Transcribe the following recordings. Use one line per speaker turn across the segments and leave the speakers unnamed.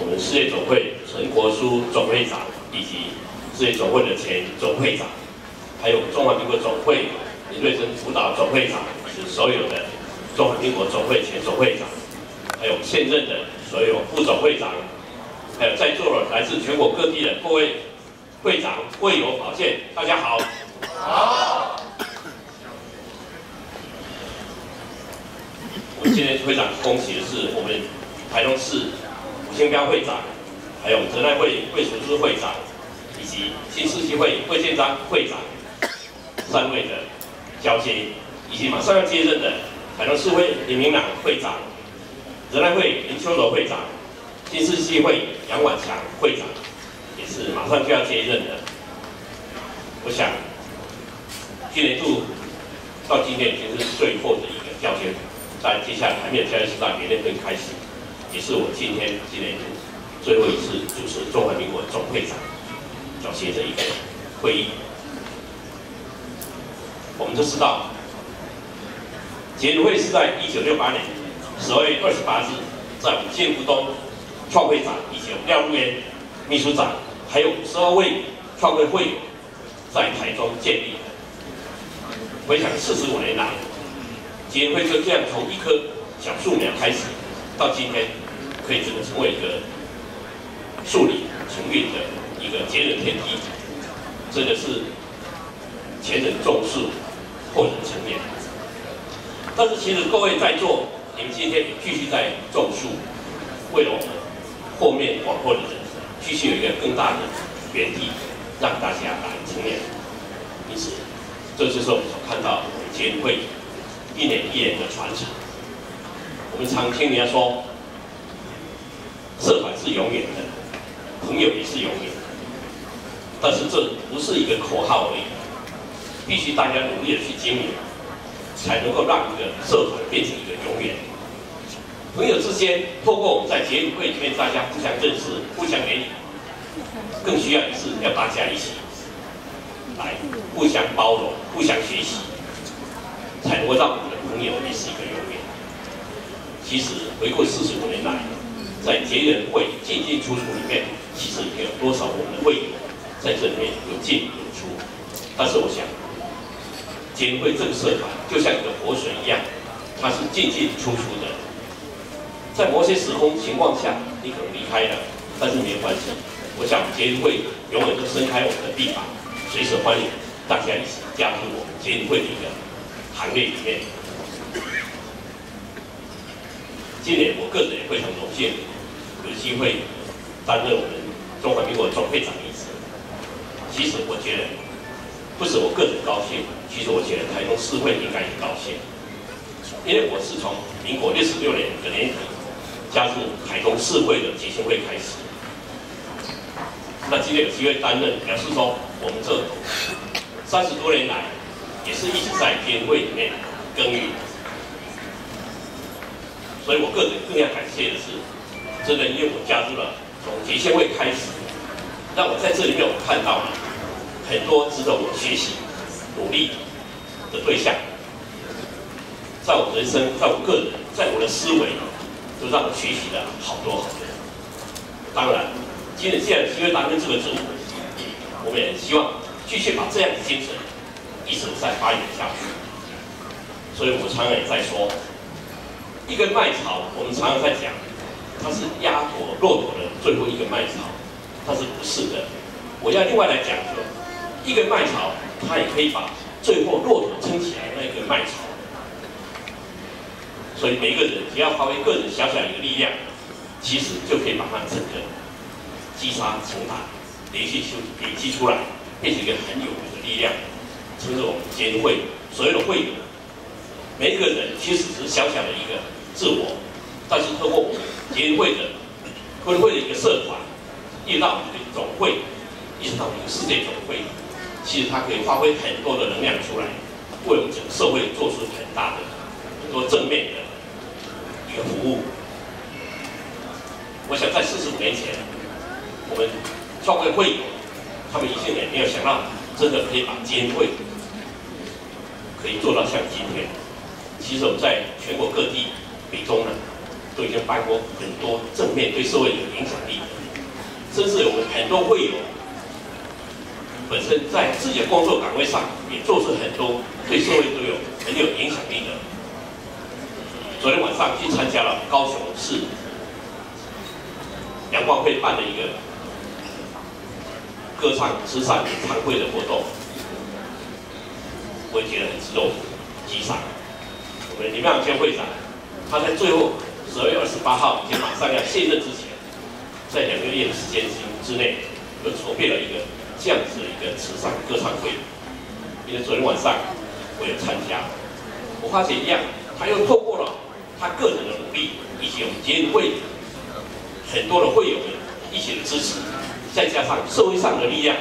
我们世界总会陈国书总会长，以及世界总会的前总会长，还有中华民国总会林瑞珍辅导总会长，是所有的中华民国总会前总会长，还有现任的所有副总会长，还有在座的来自全国各地的各位会长、会友、保健，大家好。好。我们今天会长恭喜的是我们台中市吴兴标会长，还有仁爱会卫署支会长，以及新市系会魏建章会长3位的交接，以及马上要接任的台中市会林明朗会长、仁爱会林秋柔会长、新市系会杨婉强会长，也是马上就要接任的。我想，今年度到今天已经是最后的一个交接，在接下来还没有交接时代联联会开始，也是我今年度最后一次主持中华民国总会长交接的一个会议。我们都知道，结联会是在1968年12月28日，在我们建福东创会长以及廖路元秘书长，还有52位创会会友在台中建立的。回想45年来，结联会就这样从一棵小树苗开始，到今天可以真的成为一个树立成韵的一个结人天地，真的是前人种树，后人乘凉。但是其实各位在座，你们今天也继续在种树，为了我们后面往后的人，继续有一个更大的园地，让大家来乘凉。因此，这就是我们所看到我们结联会一年一年的传承。我们常听人家说，社团是永远的，朋友也是永远的，但是这不是一个口号而已，必须大家努力的去经营，才能够让一个社团变成一个永远。朋友之间，透过我们在结联会里面，大家互相认识、互相联谊，更需要的是要大家一起来互相包容、互相学习，才能够让我们的朋友也是一个永远。其实回过45年来，在结联会进进出出里面，其实也有多少我们的会友在这里面有进有出。但是我想，结联会这个社团就像一个活水一样，它是进进出出的。在某些时空情况下，你可能离开了，但是没有关系。我想结联会永远都伸开我们的臂膀，随时欢迎大家一起加入我们结联会的一个行列里面。今年我个人也非常荣幸，有机会担任我们中华民国总会长一职。其实我觉得，不是我个人高兴，其实我觉得台中市会应该也高兴，因为我是从民国66年的年底加入台中市会的基金会开始。那今天有机会担任，表示说我们这30多年来，也是一直在结联会里面耕耘。所以我个人更要感谢的是，真的因为我加入了从结协会开始，让我在这里面我看到了很多值得我学习、努力的对象，在我人生、在我个人、在我的思维，都让我学习了好多好多。当然，今天既然有机会担任这个职务，我们也希望继续把这样的精神一直在发扬下去。所以我常常也在说，一根麦草，我们常常在讲，它是压驼骆驼的最后一根麦草，但是不是的。我要另外来讲说，一根麦草，它也可以把最后骆驼撑起来的那一根麦草。所以每一个人只要发挥个人小小的一个力量，其实就可以把它整个积沙成塔，累积出来，变成一个很有的力量，成为我们结联会所有的会友。每一个人其实只是小小的一个自我，但是透过我们结联会的一个社团，一直到我们的总会，一直到我们的世界总会，其实它可以发挥很多的能量出来，为我们整个社会做出很大的、很多正面的一个服务。我想在45年前，我们创会会友，他们以前也没有想到，真的可以把结联会可以做到像今天。其实我们在全国各地、北中南都已经办过很多正面对社会有影响力的，甚至我们很多会友本身在自己的工作岗位上也做出很多对社会都有很有影响力的。昨天晚上去参加了高雄市阳光会办的一个歌唱慈善演唱会的活动，我也觉得很值得击赏。我们林亮谦会长，他在最后12月28号已经马上要卸任之前，在2个月的时间之内，有筹备了一个这样子的一个慈善歌唱会。因为昨天晚上我有参加，我发现一样，他又透过了他个人的努力，以及我们捷运会很多的会友们一起的支持，再加上社会上的力量，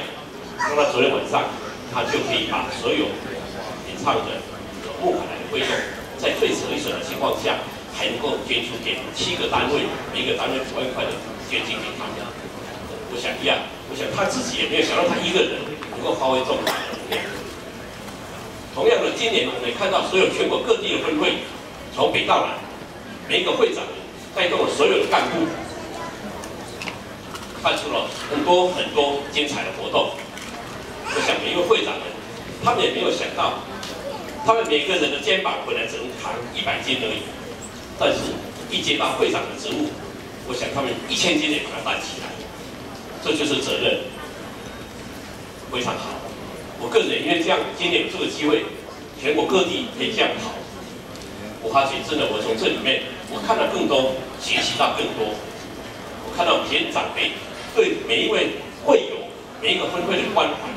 让他昨天晚上他就可以把所有演唱的募款来的费用，在最省一省的情况下，还能够捐出给7个单位，每个单位5万块的捐进给他们。我想一样，我想他自己也没有想到他一个人能够发挥这么大的能量。同样的，今年我们也看到所有全国各地的分会，从北到南，每一个会长带动了所有的干部，办出了很多精彩的活动。我想每一个会长们，他们也没有想到，他们每个人的肩膀本来只能扛100斤而已，但是一接到会长的职务，我想他们1000斤也把它担起来，这就是责任，非常好。我个人因为这样，今年有这个机会，全国各地可以这样跑，我发觉真的，我从这里面我看到更多，学习到更多。我看到我们这些长辈对每一位会友、每一个分会的关怀，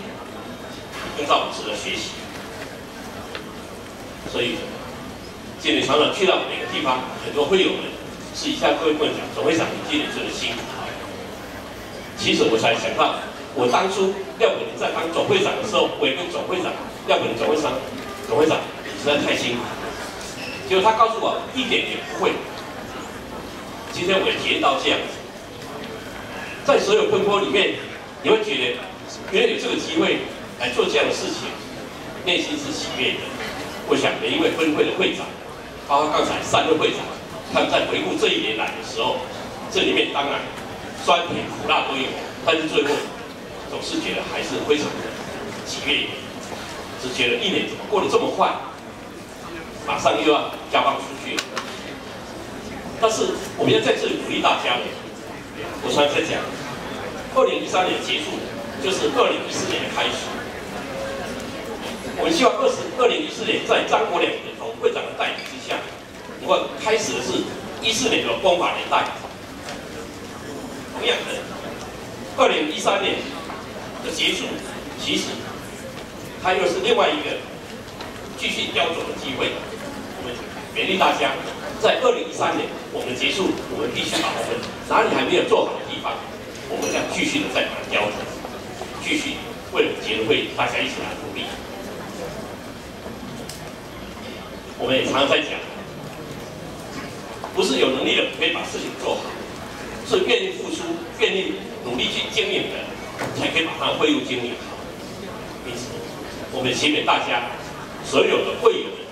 更让我们值得学习。所以，今年常常去到每个地方，很多会友们私底下各位跟我讲，总会长你今年真的辛苦。其实我才想到。我当初廖本林在当总会长的时候，我也跟总会长廖本林总会长，你实在太辛苦。结果他告诉我一点也不会。今天我也体验到这样子，在所有分拨里面，你会觉得原来有这个机会来做这样的事情，内心是喜悦的。我想每一位分会的会长，包括刚才3位会长，他们在回顾这1年来的时候，这里面当然酸甜苦辣都有，但是最后。总是觉得还是非常的喜悦，只觉得1年怎么过得这么快，马上又要交棒出去了。但是我们要在这里鼓励大家，我常常在讲，2013年结束就是2014年的开始。我们希望2014年在张国良总会长的带领之下，能够开始的是14年的光华年代。同样的，2013年。的结束，其实它又是另外一个继续雕琢的机会。我们勉励大家，在2013年我们结束，我们必须把我们哪里还没有做好的地方，我们要继续的再把它雕琢，继续为了捷运会大家一起来努力。我们也常常在讲，不是有能力的可以把事情做好，是愿意付出、愿意努力去经营的。才可以把它会务经营好。因此，我们期勉大家所有的会友们，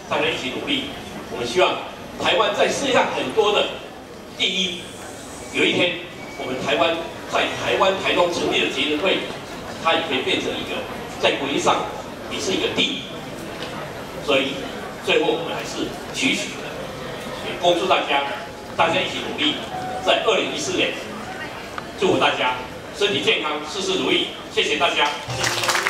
大家一起努力。我们希望台湾在世界上很多的第一，有一天我们台湾在台东成立的捷运会，它也可以变成一个在国际上也是一个第一。所以最后我们还是期许的，也恭祝大家一起努力，在2014年，祝福大家。身体健康，事事如意，谢谢大家。谢谢。